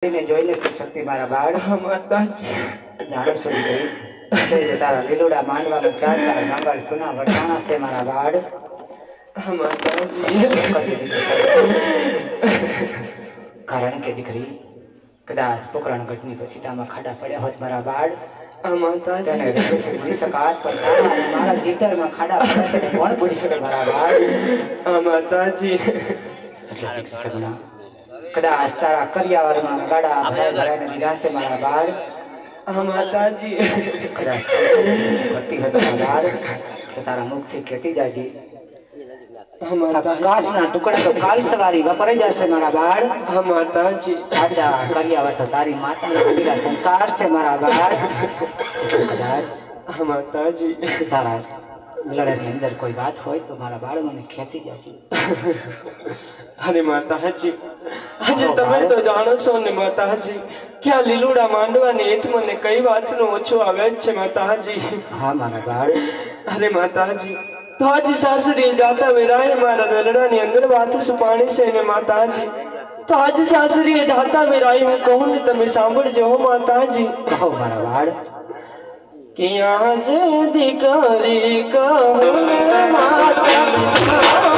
ને જોઈને શક્તિ મારા બાળ માતાજી જાણે સુઈ ગઈ તારા લીલુડા માંડવામાં ચાર ચાર મંગળ સુના વટાણા છે મારા બાળ માતાજી કારણ કે દીકરી કદાચ પોકરણગઢની પસીટામાં ખાડા પડ્યા હોત મારા બાળ માતાજી મારા જીતરમાં ખાડા પડ્યા છે કોણ બોલી શકે મારા બાળ માતાજી એટલે સગના કદાચ તારા કરિયાવરમાં ગાડા ભરાઈને લીધા છે મારા બાળ માતાજી કદાચ કરતી હતી બાળ તો તારા મુખથી ખેતી જાજી આકાશના ટુકડા તો કાલ સવારી વપરાઈ જશે મારા બાળ માતાજી સાચા કરિયાવર તો તારી માતાના પીડા સંસ્કાર છે મારા બાળ કદાચ માતાજી તારા લડાઈની અંદર કોઈ વાત હોય તો મારા બાળ મને ખેતી જાજી અરે માતાજી આજે તમે તો જાણો છો ને માતાજી કે આ લીલુડા માંડવાની હેત મને કઈ વાતનો ઓછો આવે છે માતાજી હા મારા બાળ અરે માતાજી તો આજ સાસરી જાતા વેરાય મારા દરડાની અંદર વાત સુપાણી છે ને માતાજી તો આજ સાસરીએ જાતા વેરાય હું કહું ને તમે સાંભળજો હો માતાજી કહો મારા બાળ કે આજ દીકરી કહું માતા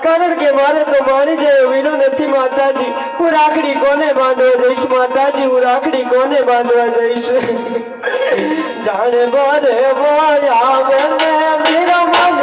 કારણ કે મારે તો મારી જેવો વીરો નથી માતાજી હું રાખડી કોને બાંધવા જઈશ માતાજી હું રાખડી કોને બાંધવા જઈશ જાણે બારે બોયા મને વીરો મન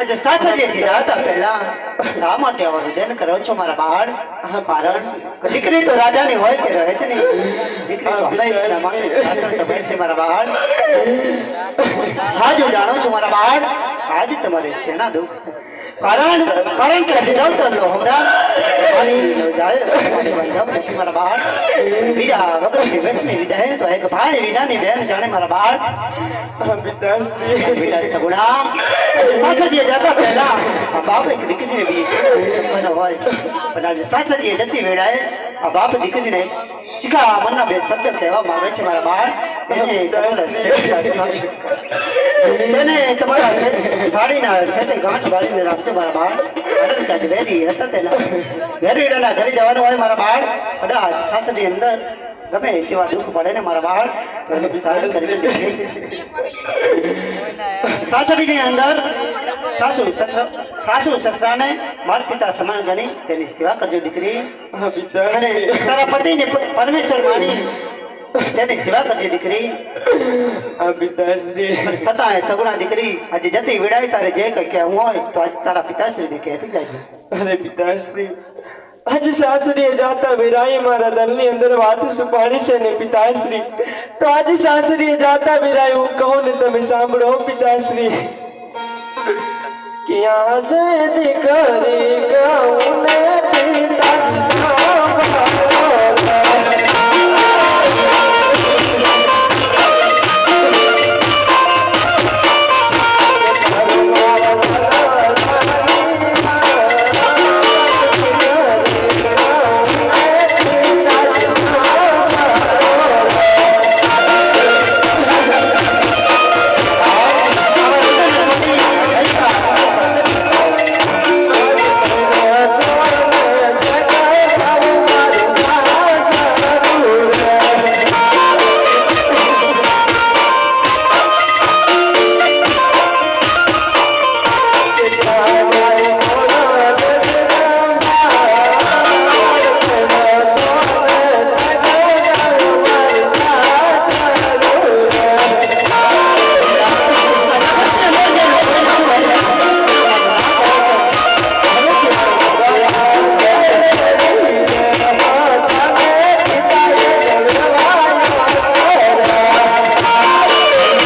अच्छा सासरिये થી રાજા પહેલા શા માટે આવું રુદન કરો છો મારા બાળ કારણ દીકરી તો રાજાની હોય કે રહે છે નહીં દીકરી તો હંમેશા માટે સાસર તો બેન છે મારા બાળ હા જો જાણો છો મારા બાળ આજ તમારે સેના દુઃખ છે કારણ કે હજી નવતર લો હમણાં મારી જાય મારા બાળ બીજા વગરની વેસમી વિદાય તો એક ભાઈ વિનાની બેન જાણે મારા બાળ બેટા સગુણા સાસરીએ જતા પહેલા આ બાપ એક દીકરીને બી સંપન્ન હોય પણ આજે સાસરીએ જતી વેળાએ આ બાપ દીકરીને શીખા મનના બે શબ્દ કહેવા માંગે છે મારા બાળ તેને તમારા સાડીના સેટે ગાંઠ વાળીને રાખજો મારા બાળ કારણ વેરી હતા તેના વેરીડાના ઘરે જવાનું હોય મારા બાળ કદાચ સાસરી અંદર ગમે તેવા દુઃખ પડે ને મારા બાળ સહન કરી સાસરીની અંદર સાસુ સસરાને માતા પિતા સમાન ગણી તેની સેવા કરજો દીકરી અને તારા પતિને પરમેશ્વર માની તેની સેવા કરજે દીકરી સતાય સગુણા દીકરી આજે જતી વિડાય તારે જે કઈ કહેવું હોય તો આજ તારા પિતાશ્રીને કહેતી જાય અરે પિતાશ્રી આજે સાસરીએ જાતા વિરાય મારા દલની અંદર વાત સુપાડી છે ને પિતાશ્રી તો આજે સાસરીએ જાતા વિરાય હું કહું ને તમે સાંભળો પિતાશ્રી કે આજે દીકરી